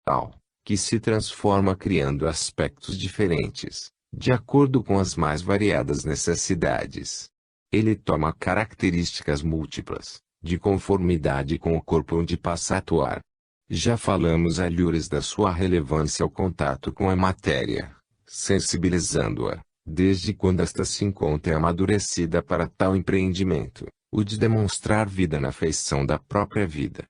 tal, que se transforma criando aspectos diferentes, de acordo com as mais variadas necessidades. Ele toma características múltiplas, de conformidade com o corpo onde passa a atuar. Já falamos alhures da sua relevância ao contato com a matéria, sensibilizando-a, desde quando esta se encontra amadurecida para tal empreendimento, o de demonstrar vida na feição da própria vida.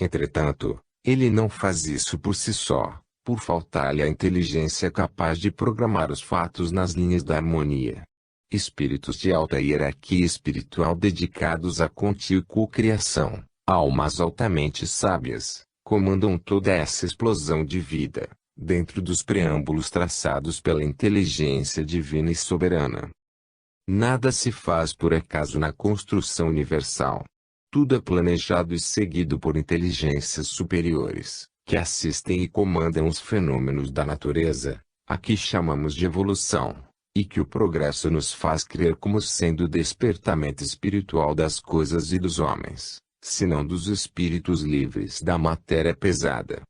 Entretanto, ele não faz isso por si só, por faltar-lhe a inteligência capaz de programar os fatos nas linhas da harmonia. Espíritos de alta hierarquia espiritual dedicados à contínua criação, almas altamente sábias, comandam toda essa explosão de vida, dentro dos preâmbulos traçados pela inteligência divina e soberana. Nada se faz por acaso na construção universal. Tudo é planejado e seguido por inteligências superiores, que assistem e comandam os fenômenos da natureza, a que chamamos de evolução, e que o progresso nos faz crer como sendo o despertamento espiritual das coisas e dos homens, senão dos espíritos livres da matéria pesada.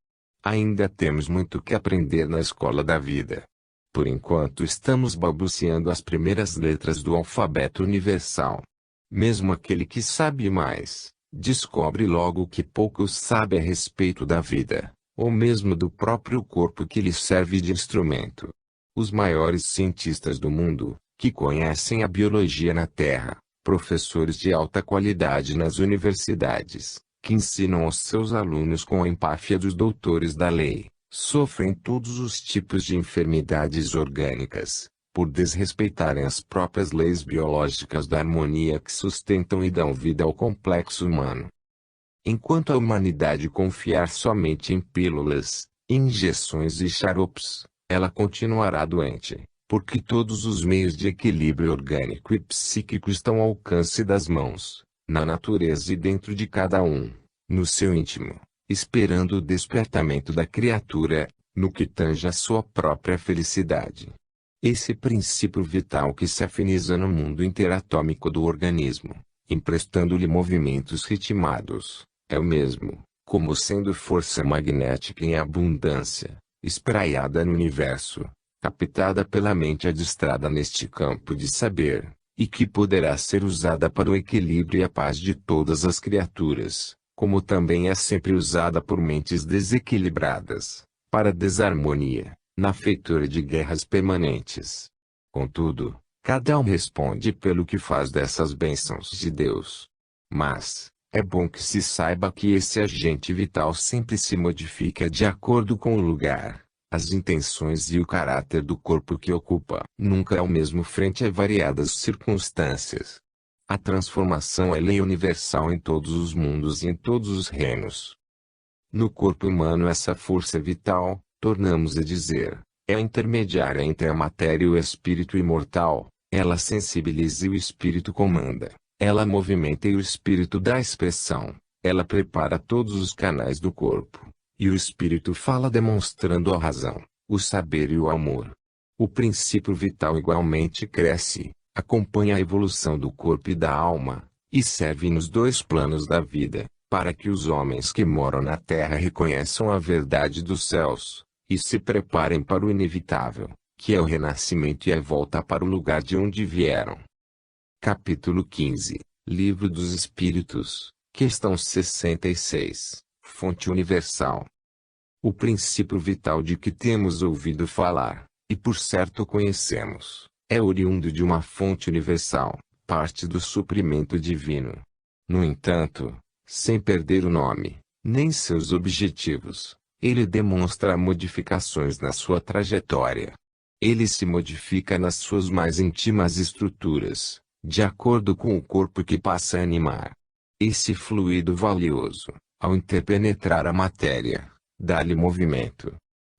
Ainda temos muito que aprender na escola da vida. Por enquanto estamos balbuciando as primeiras letras do alfabeto universal. Mesmo aquele que sabe mais, descobre logo que pouco sabe a respeito da vida, ou mesmo do próprio corpo que lhe serve de instrumento. Os maiores cientistas do mundo, que conhecem a biologia na Terra, professores de alta qualidade nas universidades, que ensinam aos seus alunos com a empáfia dos doutores da lei, sofrem todos os tipos de enfermidades orgânicas, por desrespeitarem as próprias leis biológicas da harmonia que sustentam e dão vida ao complexo humano. Enquanto a humanidade confiar somente em pílulas, injeções e xaropes, ela continuará doente, porque todos os meios de equilíbrio orgânico e psíquico estão ao alcance das mãos, na natureza e dentro de cada um, no seu íntimo, esperando o despertamento da criatura, no que tange a sua própria felicidade. Esse princípio vital que se afiniza no mundo interatômico do organismo, emprestando-lhe movimentos ritmados, é o mesmo, como sendo força magnética em abundância, espraiada no universo, captada pela mente adestrada neste campo de saber, e que poderá ser usada para o equilíbrio e a paz de todas as criaturas, como também é sempre usada por mentes desequilibradas, para a desarmonia, na feitura de guerras permanentes. Contudo, cada um responde pelo que faz dessas bênçãos de Deus. Mas, é bom que se saiba que esse agente vital sempre se modifica de acordo com o lugar, as intenções e o caráter do corpo que ocupa. Nunca é o mesmo frente a variadas circunstâncias. A transformação é lei universal em todos os mundos e em todos os reinos. No corpo humano essa força vital, tornamos a dizer, é a intermediária entre a matéria e o espírito imortal. Ela sensibiliza e o espírito comanda. Ela movimenta e o espírito dá expressão. Ela prepara todos os canais do corpo. E o espírito fala demonstrando a razão, o saber e o amor. O princípio vital igualmente cresce, acompanha a evolução do corpo e da alma, e serve nos dois planos da vida, para que os homens que moram na terra reconheçam a verdade dos céus, e se preparem para o inevitável, que é o renascimento e a volta para o lugar de onde vieram. Capítulo 15, Livro dos Espíritos, Questão 66, Fonte Universal. O princípio vital de que temos ouvido falar, e por certo conhecemos, é oriundo de uma fonte universal, parte do suprimento divino. No entanto, sem perder o nome, nem seus objetivos, ele demonstra modificações na sua trajetória. Ele se modifica nas suas mais íntimas estruturas, de acordo com o corpo que passa a animar. Esse fluido valioso, ao interpenetrar a matéria, dá-lhe movimento.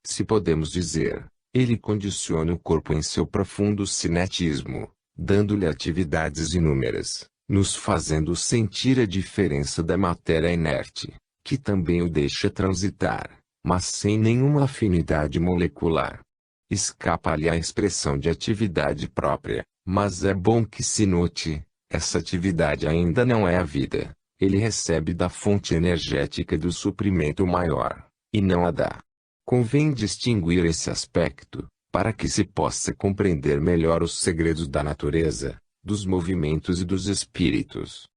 Se podemos dizer, ele condiciona o corpo em seu profundo cinetismo, dando-lhe atividades inúmeras, nos fazendo sentir a diferença da matéria inerte, que também o deixa transitar, mas sem nenhuma afinidade molecular. Escapa-lhe a expressão de atividade própria, mas é bom que se note, essa atividade ainda não é a vida. Ele recebe da fonte energética do suprimento maior, e não a dá. Convém distinguir esse aspecto, para que se possa compreender melhor os segredos da natureza, dos movimentos e dos espíritos.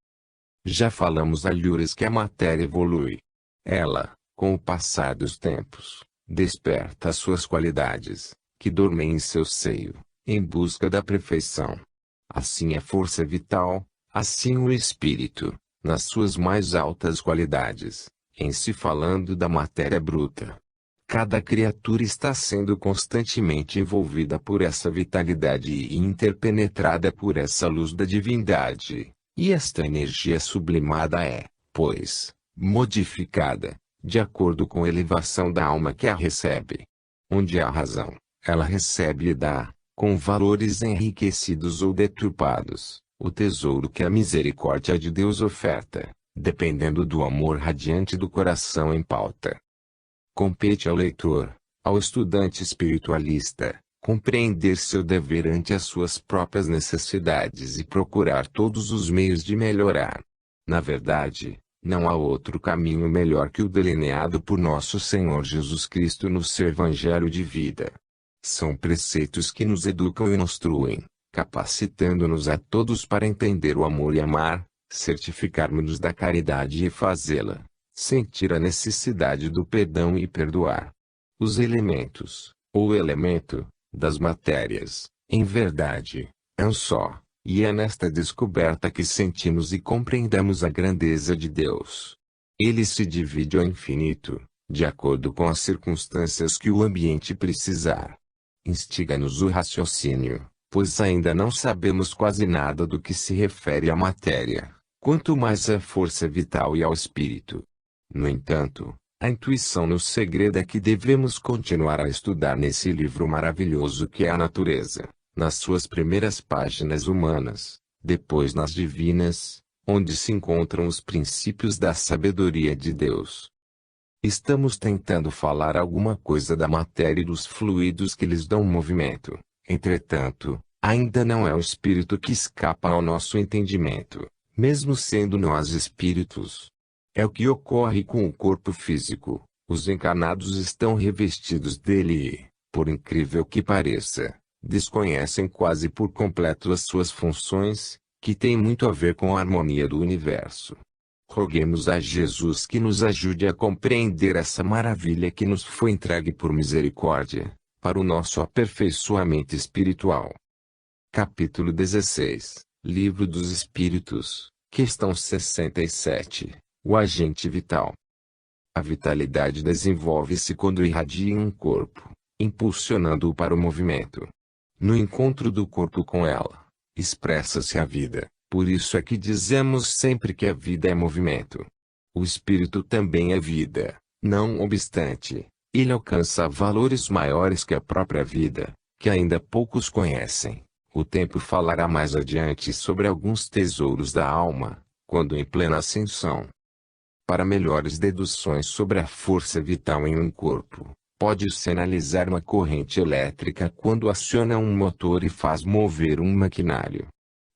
Já falamos alhures que a matéria evolui. Ela, com o passar dos tempos, desperta as suas qualidades, que dormem em seu seio, em busca da perfeição. Assim a força vital, assim o espírito, nas suas mais altas qualidades, em se falando da matéria bruta. Cada criatura está sendo constantemente envolvida por essa vitalidade e interpenetrada por essa luz da divindade, e esta energia sublimada é, pois, modificada, de acordo com a elevação da alma que a recebe. Onde há razão, ela recebe e dá, com valores enriquecidos ou deturpados, o tesouro que a misericórdia de Deus oferta, dependendo do amor radiante do coração em pauta. Compete ao leitor, ao estudante espiritualista, compreender seu dever ante as suas próprias necessidades e procurar todos os meios de melhorar. Na verdade, não há outro caminho melhor que o delineado por nosso Senhor Jesus Cristo no seu Evangelho de vida. São preceitos que nos educam e instruem, capacitando-nos a todos para entender o amor e amar, certificarmos-nos da caridade e fazê-la, sentir a necessidade do perdão e perdoar. Os elementos, ou elemento, das matérias, em verdade, é um só, e é nesta descoberta que sentimos e compreendemos a grandeza de Deus. Ele se divide ao infinito, de acordo com as circunstâncias que o ambiente precisar. Instiga-nos o raciocínio, pois ainda não sabemos quase nada do que se refere à matéria, quanto mais à força vital e ao espírito. No entanto, a intuição nos segredo é que devemos continuar a estudar nesse livro maravilhoso que é a natureza, nas suas primeiras páginas humanas, depois nas divinas, onde se encontram os princípios da sabedoria de Deus. Estamos tentando falar alguma coisa da matéria e dos fluidos que lhes dão movimento, entretanto, ainda não é o espírito que escapa ao nosso entendimento, mesmo sendo nós espíritos. É o que ocorre com o corpo físico. Os encarnados estão revestidos dele e, por incrível que pareça, desconhecem quase por completo as suas funções, que têm muito a ver com a harmonia do universo. Roguemos a Jesus que nos ajude a compreender essa maravilha que nos foi entregue por misericórdia, para o nosso aperfeiçoamento espiritual. Capítulo 16, Livro dos Espíritos, questão 67. O agente vital. A vitalidade desenvolve-se quando irradia em um corpo, impulsionando-o para o movimento. No encontro do corpo com ela, expressa-se a vida, por isso é que dizemos sempre que a vida é movimento. O espírito também é vida, não obstante, ele alcança valores maiores que a própria vida, que ainda poucos conhecem. O tempo falará mais adiante sobre alguns tesouros da alma, quando em plena ascensão. Para melhores deduções sobre a força vital em um corpo, pode-se analisar uma corrente elétrica quando aciona um motor e faz mover um maquinário.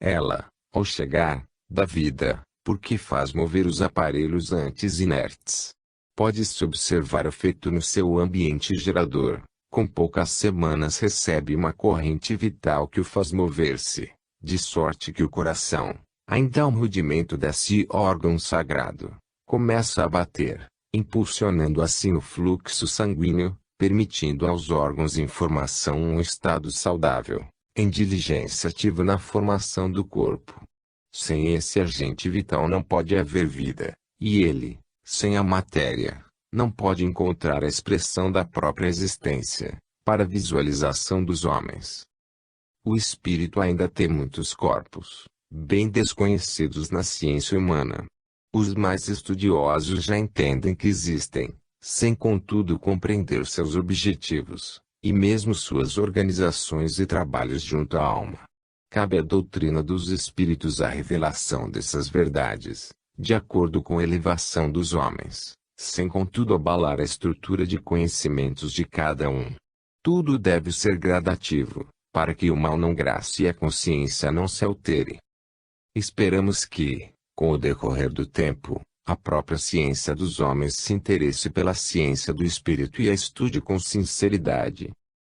Ela, ao chegar, dá vida, porque faz mover os aparelhos antes inertes. Pode-se observar o efeito no seu ambiente gerador. Com poucas semanas recebe uma corrente vital que o faz mover-se, de sorte que o coração, ainda um rudimento desse órgão sagrado, começa a bater, impulsionando assim o fluxo sanguíneo, permitindo aos órgãos em formação um estado saudável, em diligência ativa na formação do corpo. Sem esse agente vital não pode haver vida, e ele, sem a matéria, não pode encontrar a expressão da própria existência, para a visualização dos homens. O espírito ainda tem muitos corpos, bem desconhecidos na ciência humana. Os mais estudiosos já entendem que existem, sem contudo compreender seus objetivos, e mesmo suas organizações e trabalhos junto à alma. Cabe à doutrina dos espíritos a revelação dessas verdades, de acordo com a elevação dos homens, sem contudo abalar a estrutura de conhecimentos de cada um. Tudo deve ser gradativo, para que o mal não grace e a consciência não se altere. Esperamos que, com o decorrer do tempo, A própria ciência dos homens se interesse pela ciência do espírito e a estude com sinceridade.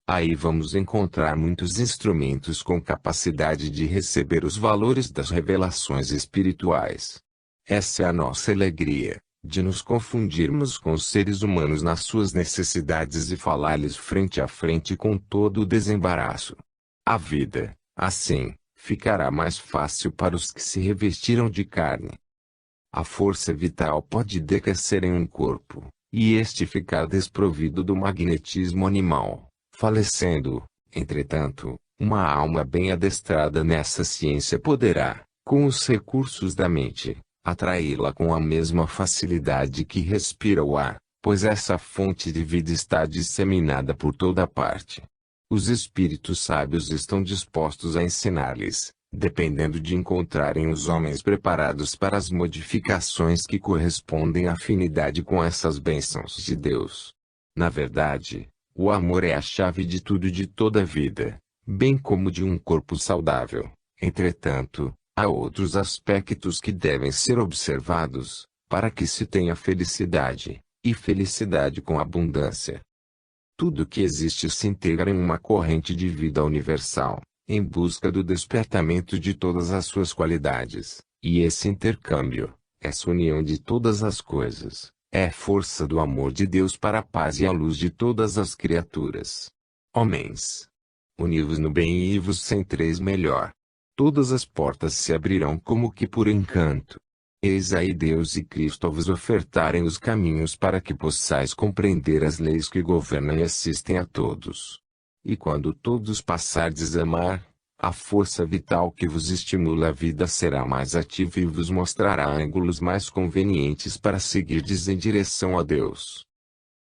Aí vamos encontrar muitos instrumentos com capacidade de receber os valores das revelações espirituais. Essa é a nossa alegria, de nos confundirmos com os seres humanos nas suas necessidades e falar-lhes frente a frente com todo o desembaraço. A vida, assim, ficará mais fácil para os que se revestiram de carne. A força vital pode decrescer em um corpo, e este ficar desprovido do magnetismo animal, falecendo. Entretanto, uma alma bem adestrada nessa ciência poderá, com os recursos da mente, atraí-la com a mesma facilidade que respira o ar, pois essa fonte de vida está disseminada por toda parte. Os espíritos sábios estão dispostos a ensinar-lhes, dependendo de encontrarem os homens preparados para as modificações que correspondem à afinidade com essas bênçãos de Deus. Na verdade, o amor é a chave de tudo e de toda a vida, bem como de um corpo saudável. Entretanto, há outros aspectos que devem ser observados, para que se tenha felicidade, e felicidade com abundância. Tudo que existe se integra em uma corrente de vida universal, em busca do despertamento de todas as suas qualidades, e esse intercâmbio, essa união de todas as coisas, é força do amor de Deus para a paz e a luz de todas as criaturas. Homens, uni-vos no bem e vos centreis melhor. Todas as portas se abrirão como que por encanto. Eis aí Deus e Cristo a vos ofertarem os caminhos para que possais compreender as leis que governam e assistem a todos. E quando todos passardes a amar, a força vital que vos estimula a vida será mais ativa e vos mostrará ângulos mais convenientes para seguirdes em direção a Deus.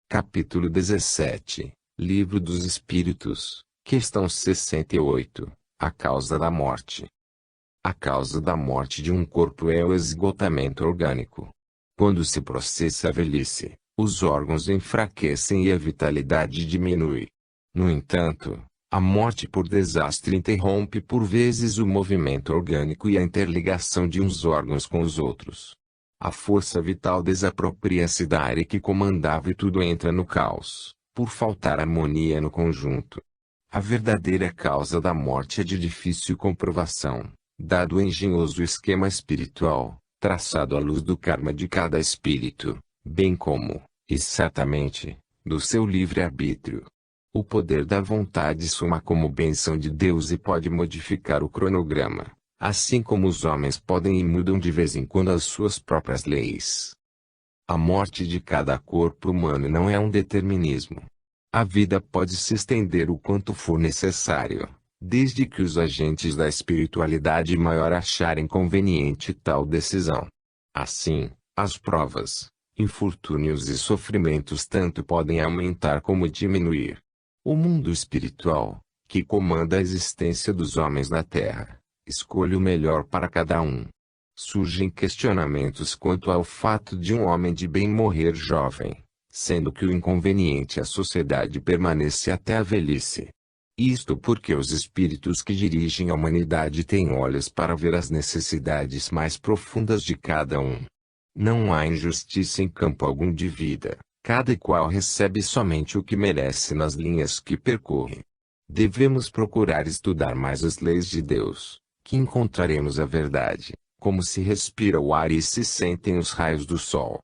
Capítulo 17, Livro dos Espíritos, questão 68, a causa da morte. A causa da morte de um corpo é o esgotamento orgânico. Quando se processa a velhice, os órgãos enfraquecem e a vitalidade diminui. No entanto, a morte por desastre interrompe por vezes o movimento orgânico e a interligação de uns órgãos com os outros. A força vital desapropria-se da área que comandava e tudo entra no caos, por faltar harmonia no conjunto. A verdadeira causa da morte é de difícil comprovação, dado o engenhoso esquema espiritual, traçado à luz do karma de cada espírito, bem como, e certamente, do seu livre-arbítrio. O poder da vontade soma como bênção de Deus e pode modificar o cronograma, assim como os homens podem e mudam de vez em quando as suas próprias leis. A morte de cada corpo humano não é um determinismo. A vida pode se estender o quanto for necessário, desde que os agentes da espiritualidade maior acharem conveniente tal decisão. Assim, as provas, infortúnios e sofrimentos tanto podem aumentar como diminuir. O mundo espiritual, que comanda a existência dos homens na Terra, escolhe o melhor para cada um. Surgem questionamentos quanto ao fato de um homem de bem morrer jovem, sendo que o inconveniente é a sociedade permanece até a velhice. Isto porque os espíritos que dirigem a humanidade têm olhos para ver as necessidades mais profundas de cada um. Não há injustiça em campo algum de vida. Cada qual recebe somente o que merece nas linhas que percorre. Devemos procurar estudar mais as leis de Deus, que encontraremos a verdade, como se respira o ar e se sentem os raios do sol.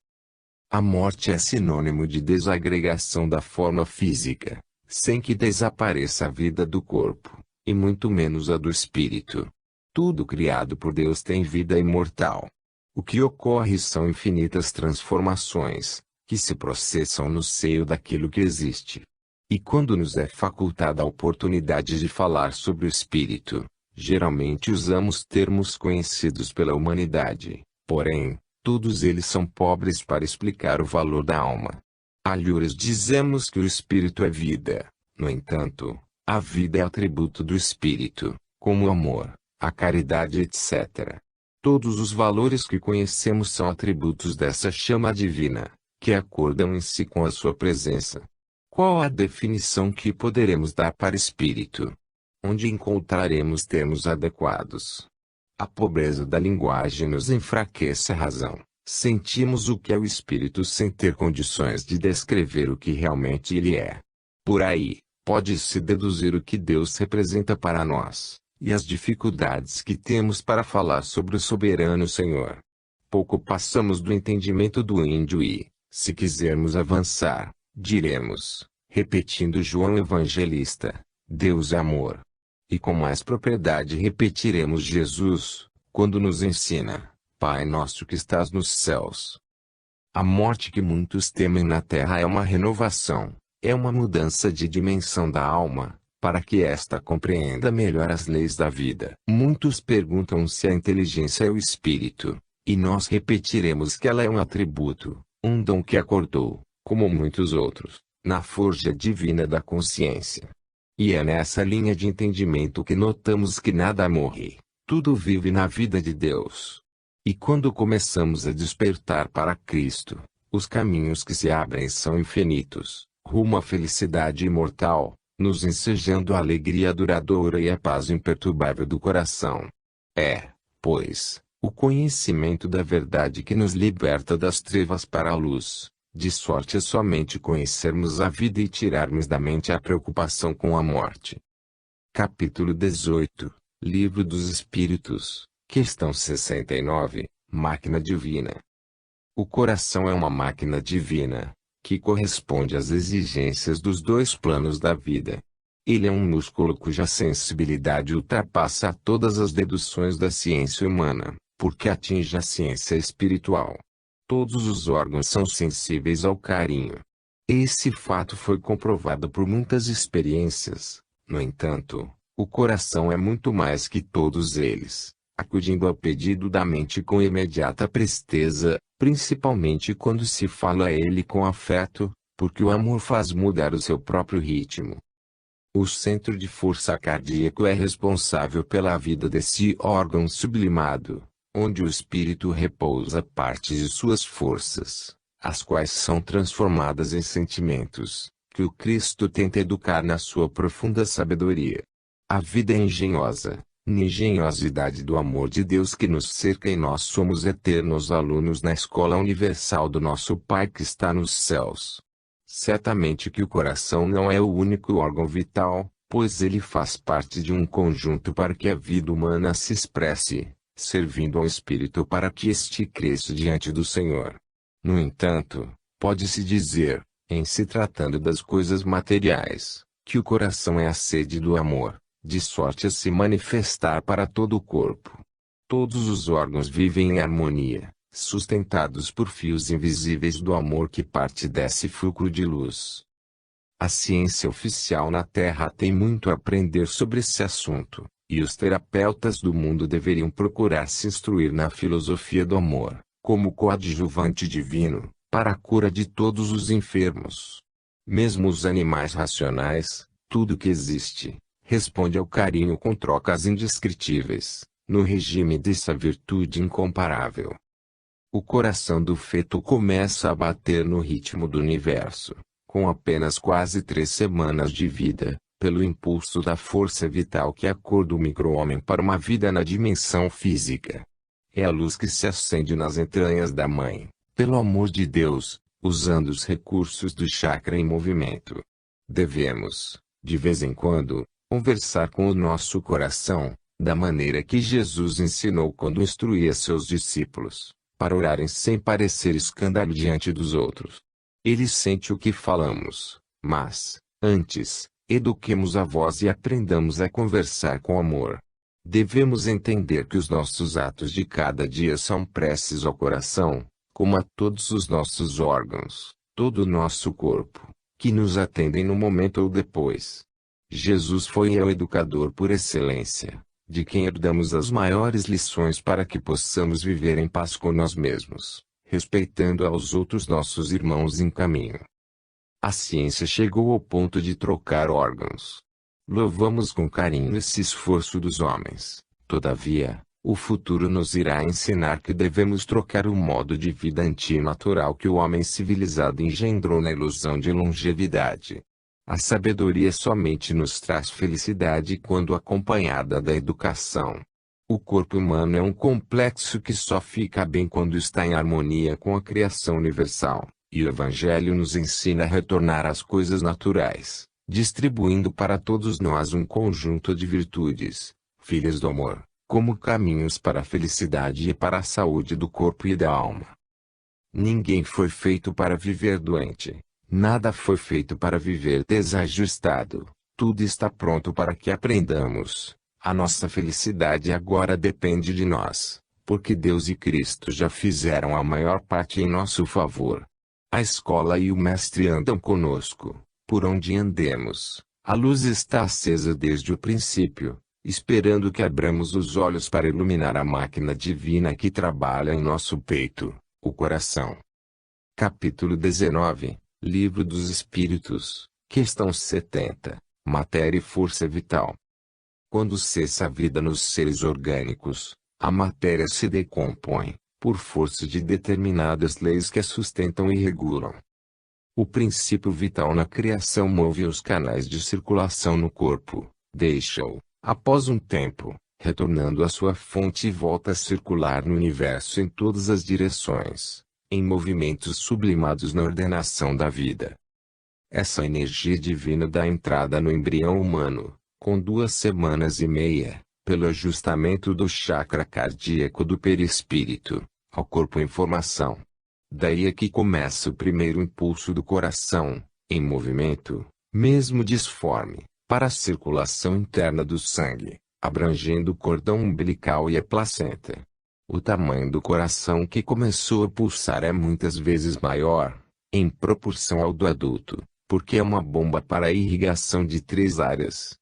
A morte é sinônimo de desagregação da forma física, sem que desapareça a vida do corpo, e muito menos a do espírito. Tudo criado por Deus tem vida imortal. O que ocorre são infinitas transformações, que se processam no seio daquilo que existe. E quando nos é facultada a oportunidade de falar sobre o espírito, geralmente usamos termos conhecidos pela humanidade, porém, todos eles são pobres para explicar o valor da alma. Alhures dizemos que o espírito é vida, no entanto, a vida é atributo do espírito, como o amor, a caridade etc. Todos os valores que conhecemos são atributos dessa chama divina, que acordam em si com a sua presença. Qual a definição que poderemos dar para espírito? Onde encontraremos termos adequados? A pobreza da linguagem nos enfraquece a razão, Sentimos o que é o Espírito sem ter condições de descrever o que realmente ele é. Por aí, pode-se deduzir o que Deus representa para nós, e as dificuldades que temos para falar sobre o soberano Senhor. Pouco passamos do entendimento do índio e, se quisermos avançar, diremos, repetindo João Evangelista, Deus é amor. E com mais propriedade repetiremos Jesus, quando nos ensina, Pai nosso que estás nos céus. A morte que muitos temem na terra é uma renovação, é uma mudança de dimensão da alma, para que esta compreenda melhor as leis da vida. Muitos perguntam se a inteligência é o espírito, e nós repetiremos que ela é um atributo, um dom que acordou, como muitos outros, na forja divina da consciência. E é nessa linha de entendimento que notamos que nada morre, tudo vive na vida de Deus. E quando começamos a despertar para Cristo, os caminhos que se abrem são infinitos, rumo à felicidade imortal, nos ensejando a alegria duradoura e a paz imperturbável do coração. É, pois, o conhecimento da verdade que nos liberta das trevas para a luz, de sorte a somente conhecermos a vida e tirarmos da mente a preocupação com a morte. Capítulo 18, Livro dos Espíritos. Questão 69, Máquina Divina. O coração é uma máquina divina, que corresponde às exigências dos dois planos da vida. Ele é um músculo cuja sensibilidade ultrapassa todas as deduções da ciência humana, porque atinge a ciência espiritual. Todos os órgãos são sensíveis ao carinho. Esse fato foi comprovado por muitas experiências. No entanto, o coração é muito mais que todos eles, acudindo ao pedido da mente com imediata presteza, principalmente quando se fala a ele com afeto, porque o amor faz mudar o seu próprio ritmo. O centro de força cardíaco é responsável pela vida desse órgão sublimado, onde o espírito repousa parte de suas forças, as quais são transformadas em sentimentos, que o Cristo tenta educar na sua profunda sabedoria. A vida é engenhosa, na engenhosidade do amor de Deus que nos cerca, e nós somos eternos alunos na escola universal do nosso Pai que está nos céus. Certamente que o coração não é o único órgão vital, pois ele faz parte de um conjunto para que a vida humana se expresse, servindo ao espírito para que este cresça diante do Senhor. No entanto, pode-se dizer, em se tratando das coisas materiais, que o coração é a sede do amor, de sorte a se manifestar para todo o corpo. Todos os órgãos vivem em harmonia, sustentados por fios invisíveis do amor que parte desse fulcro de luz. A ciência oficial na Terra tem muito a aprender sobre esse assunto, e os terapeutas do mundo deveriam procurar se instruir na filosofia do amor, como coadjuvante divino, para a cura de todos os enfermos. Mesmo os animais racionais, tudo que existe, responde ao carinho com trocas indescritíveis, no regime dessa virtude incomparável. O coração do feto começa a bater no ritmo do universo, com apenas quase 3 semanas de vida, pelo impulso da força vital que acorda o micro-homem para uma vida na dimensão física. É a luz que se acende nas entranhas da mãe, pelo amor de Deus, usando os recursos do chakra em movimento. Devemos, de vez em quando, conversar com o nosso coração, da maneira que Jesus ensinou quando instruía seus discípulos, para orarem sem parecer escândalo diante dos outros. Ele sente o que falamos, mas, antes, eduquemos a voz e aprendamos a conversar com amor. Devemos entender que os nossos atos de cada dia são preces ao coração, como a todos os nossos órgãos, todo o nosso corpo, que nos atendem no momento ou depois. Jesus foi o educador por excelência, de quem herdamos as maiores lições para que possamos viver em paz com nós mesmos, respeitando aos outros nossos irmãos em caminho. A ciência chegou ao ponto de trocar órgãos. Louvamos com carinho esse esforço dos homens. Todavia, o futuro nos irá ensinar que devemos trocar o modo de vida antinatural que o homem civilizado engendrou na ilusão de longevidade. A sabedoria somente nos traz felicidade quando acompanhada da educação. O corpo humano é um complexo que só fica bem quando está em harmonia com a criação universal, e o Evangelho nos ensina a retornar às coisas naturais, distribuindo para todos nós um conjunto de virtudes, filhas do amor, como caminhos para a felicidade e para a saúde do corpo e da alma. Ninguém foi feito para viver doente, nada foi feito para viver desajustado, tudo está pronto para que aprendamos. A nossa felicidade agora depende de nós, porque Deus e Cristo já fizeram a maior parte em nosso favor. A escola e o Mestre andam conosco, por onde andemos. A luz está acesa desde o princípio, esperando que abramos os olhos para iluminar a máquina divina que trabalha em nosso peito, o coração. Capítulo 19, Livro dos Espíritos, Questão 70, Matéria e Força Vital. Quando cessa a vida nos seres orgânicos, a matéria se decompõe, por força de determinadas leis que a sustentam e regulam. O princípio vital na criação move os canais de circulação no corpo, deixa-o, após um tempo, retornando à sua fonte e volta a circular no universo em todas as direções, em movimentos sublimados na ordenação da vida. Essa energia divina dá entrada no embrião humano, com 2 semanas e meia, pelo ajustamento do chakra cardíaco do perispírito, ao corpo em formação. Daí é que começa o primeiro impulso do coração, em movimento, mesmo disforme, para a circulação interna do sangue, abrangendo o cordão umbilical e a placenta. O tamanho do coração que começou a pulsar é muitas vezes maior, em proporção ao do adulto, porque é uma bomba para a irrigação de 3 áreas.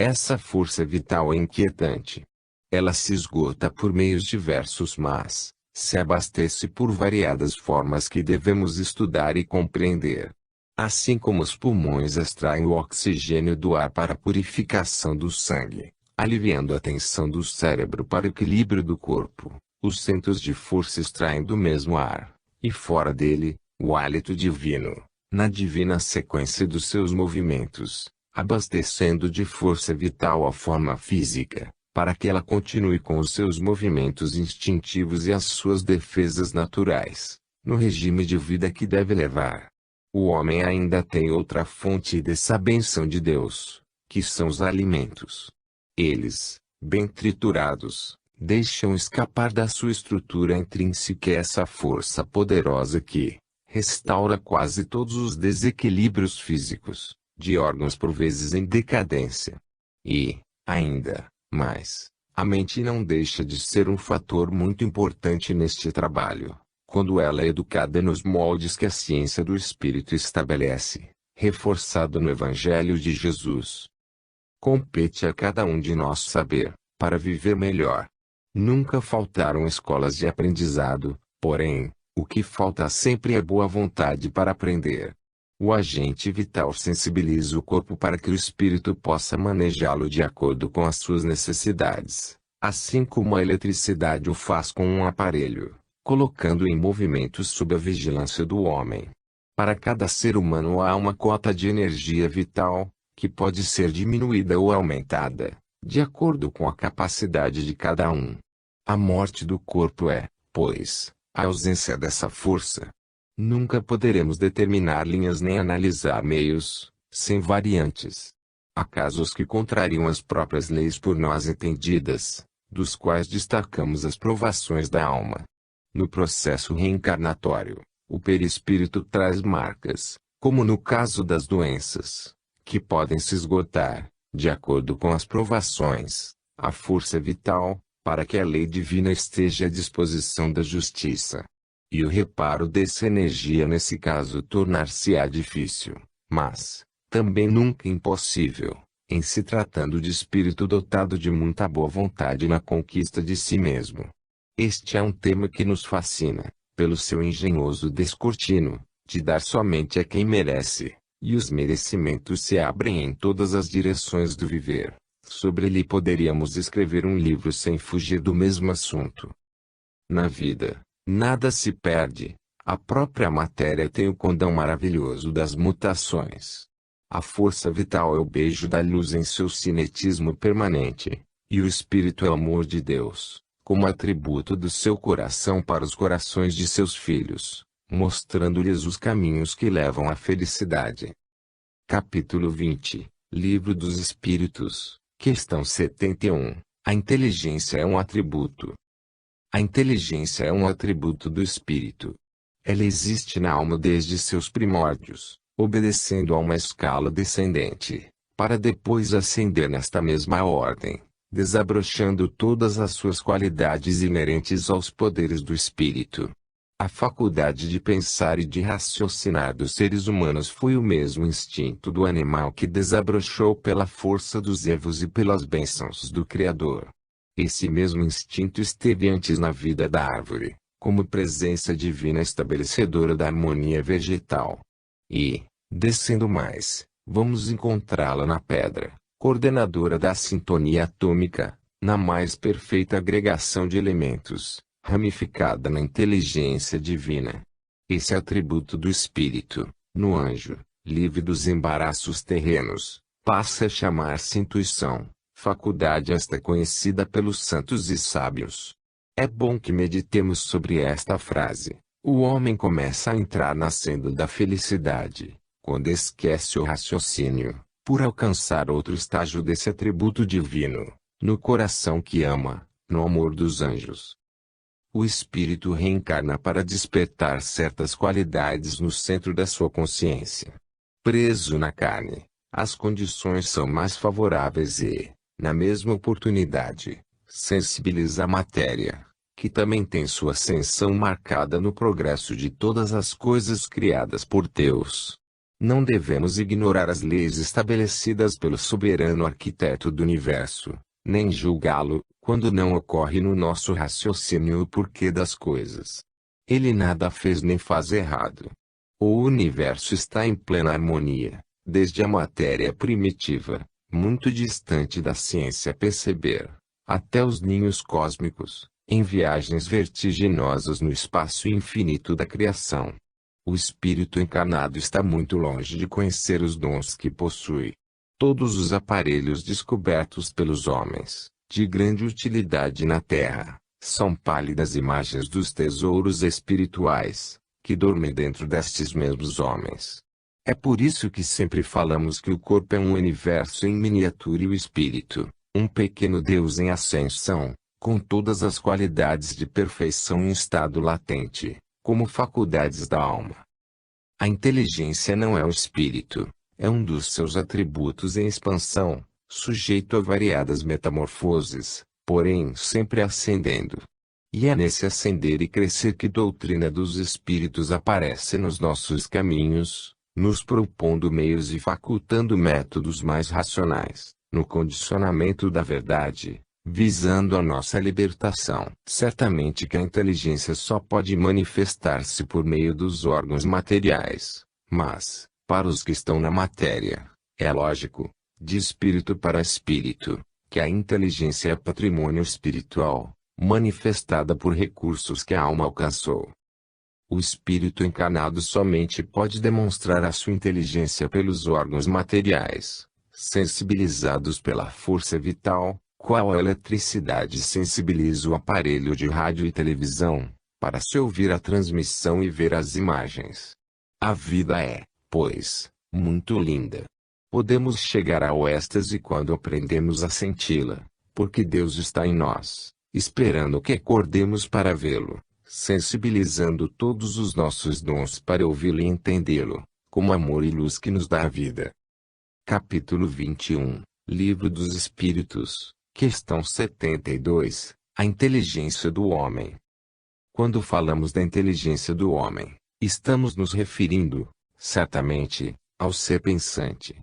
Essa força vital é inquietante. Ela se esgota por meios diversos, mas se abastece por variadas formas que devemos estudar e compreender. Assim como os pulmões extraem o oxigênio do ar para a purificação do sangue, aliviando a tensão do cérebro para o equilíbrio do corpo, os centros de força extraem do mesmo ar, e fora dele, o hálito divino, na divina sequência dos seus movimentos, abastecendo de força vital a forma física, para que ela continue com os seus movimentos instintivos e as suas defesas naturais, no regime de vida que deve levar. O homem ainda tem outra fonte dessa bênção de Deus, que são os alimentos. Eles, bem triturados, deixam escapar da sua estrutura intrínseca essa força poderosa que restaura quase todos os desequilíbrios físicos, de órgãos por vezes em decadência. E, ainda mais, a mente não deixa de ser um fator muito importante neste trabalho, quando ela é educada nos moldes que a ciência do espírito estabelece, reforçado no Evangelho de Jesus. Compete a cada um de nós saber, para viver melhor. Nunca faltaram escolas de aprendizado, porém, o que falta sempre é boa vontade para aprender. O agente vital sensibiliza o corpo para que o espírito possa manejá-lo de acordo com as suas necessidades, assim como a eletricidade o faz com um aparelho, colocando em movimento sob a vigilância do homem. Para cada ser humano há uma cota de energia vital, que pode ser diminuída ou aumentada, de acordo com a capacidade de cada um. A morte do corpo é, pois, a ausência dessa força. Nunca poderemos determinar linhas nem analisar meios, sem variantes. Há casos que contrariam as próprias leis por nós entendidas, dos quais destacamos as provações da alma. No processo reencarnatório, o perispírito traz marcas, como no caso das doenças, que podem se esgotar, de acordo com as provações, a força vital, para que a lei divina esteja à disposição da justiça. E o reparo dessa energia nesse caso tornar-se-á difícil, mas, também nunca impossível, em se tratando de espírito dotado de muita boa vontade na conquista de si mesmo. Este é um tema que nos fascina, pelo seu engenhoso descortino, de dar somente a quem merece, e os merecimentos se abrem em todas as direções do viver. Sobre ele poderíamos escrever um livro sem fugir do mesmo assunto. Na vida, nada se perde, a própria matéria tem o condão maravilhoso das mutações. A força vital é o beijo da luz em seu cinetismo permanente, E o Espírito é o amor de Deus, como atributo do seu coração para os corações de seus filhos, mostrando-lhes os caminhos que levam à felicidade. Capítulo 20, Livro dos Espíritos, questão 71. A inteligência é um atributo. A inteligência é um atributo do Espírito. Ela existe na alma desde seus primórdios, obedecendo a uma escala descendente, para depois ascender nesta mesma ordem, desabrochando todas as suas qualidades inerentes aos poderes do Espírito. A faculdade de pensar e de raciocinar dos seres humanos foi o mesmo instinto do animal que desabrochou pela força dos evos e pelas bênçãos do Criador. Esse mesmo instinto esteve antes na vida da árvore, como presença divina estabelecedora da harmonia vegetal. E, descendo mais, vamos encontrá-la na pedra, coordenadora da sintonia atômica, na mais perfeita agregação de elementos, ramificada na inteligência divina. Esse atributo do espírito, no anjo, livre dos embaraços terrenos, passa a chamar-se intuição, faculdade esta conhecida pelos santos e sábios. É bom que meditemos sobre esta frase. O homem começa a entrar na senda da felicidade, quando esquece o raciocínio, por alcançar outro estágio desse atributo divino, no coração que ama, no amor dos anjos. O espírito reencarna para despertar certas qualidades no centro da sua consciência. Preso na carne, as condições são mais favoráveis e, na mesma oportunidade, sensibiliza a matéria, que também tem sua ascensão marcada no progresso de todas as coisas criadas por Deus. Não devemos ignorar as leis estabelecidas pelo soberano arquiteto do universo, nem julgá-lo, quando não ocorre no nosso raciocínio o porquê das coisas. Ele nada fez nem faz errado. O universo está em plena harmonia, desde a matéria primitiva, muito distante da ciência perceber, até os ninhos cósmicos, em viagens vertiginosas no espaço infinito da criação. O espírito encarnado está muito longe de conhecer os dons que possui. Todos os aparelhos descobertos pelos homens, de grande utilidade na Terra, são pálidas imagens dos tesouros espirituais, que dormem dentro destes mesmos homens. É por isso que sempre falamos que o corpo é um universo em miniatura e o espírito, um pequeno Deus em ascensão, com todas as qualidades de perfeição em estado latente, como faculdades da alma. A inteligência não é o espírito, é um dos seus atributos em expansão, sujeito a variadas metamorfoses, porém sempre ascendendo. E é nesse ascender e crescer que a doutrina dos espíritos aparece nos nossos caminhos, nos propondo meios e facultando métodos mais racionais, no condicionamento da verdade, visando a nossa libertação. Certamente que a inteligência só pode manifestar-se por meio dos órgãos materiais, mas, para os que estão na matéria, é lógico, de espírito para espírito, que a inteligência é patrimônio espiritual, manifestada por recursos que a alma alcançou. O espírito encarnado somente pode demonstrar a sua inteligência pelos órgãos materiais, sensibilizados pela força vital, qual a eletricidade sensibiliza o aparelho de rádio e televisão, para se ouvir a transmissão e ver as imagens. A vida é, pois, muito linda. Podemos chegar ao êxtase quando aprendemos a senti-la, porque Deus está em nós, esperando que acordemos para vê-lo, sensibilizando todos os nossos dons para ouvi-lo e entendê-lo, como amor e luz que nos dá a vida. Capítulo 21, Livro dos Espíritos, questão 72, A inteligência do homem. Quando falamos da inteligência do homem, estamos nos referindo, certamente, ao ser pensante.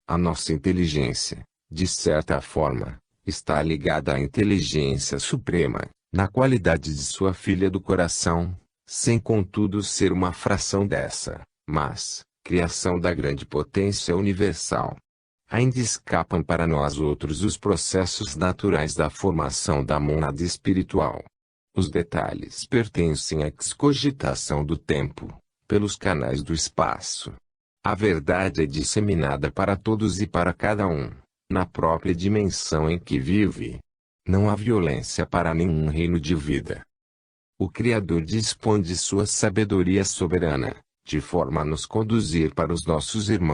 A nossa inteligência, de certa forma, está ligada à inteligência suprema, na qualidade de sua filha do coração, sem contudo ser uma fração dessa, mas, criação da grande potência universal. Ainda escapam para nós outros os processos naturais da formação da mônada espiritual. Os detalhes pertencem à excogitação do tempo, pelos canais do espaço. A verdade é disseminada para todos e para cada um, na própria dimensão em que vive. Não há violência para nenhum reino de vida. O Criador dispõe de sua sabedoria soberana, de forma a nos conduzir para os nossos irmãos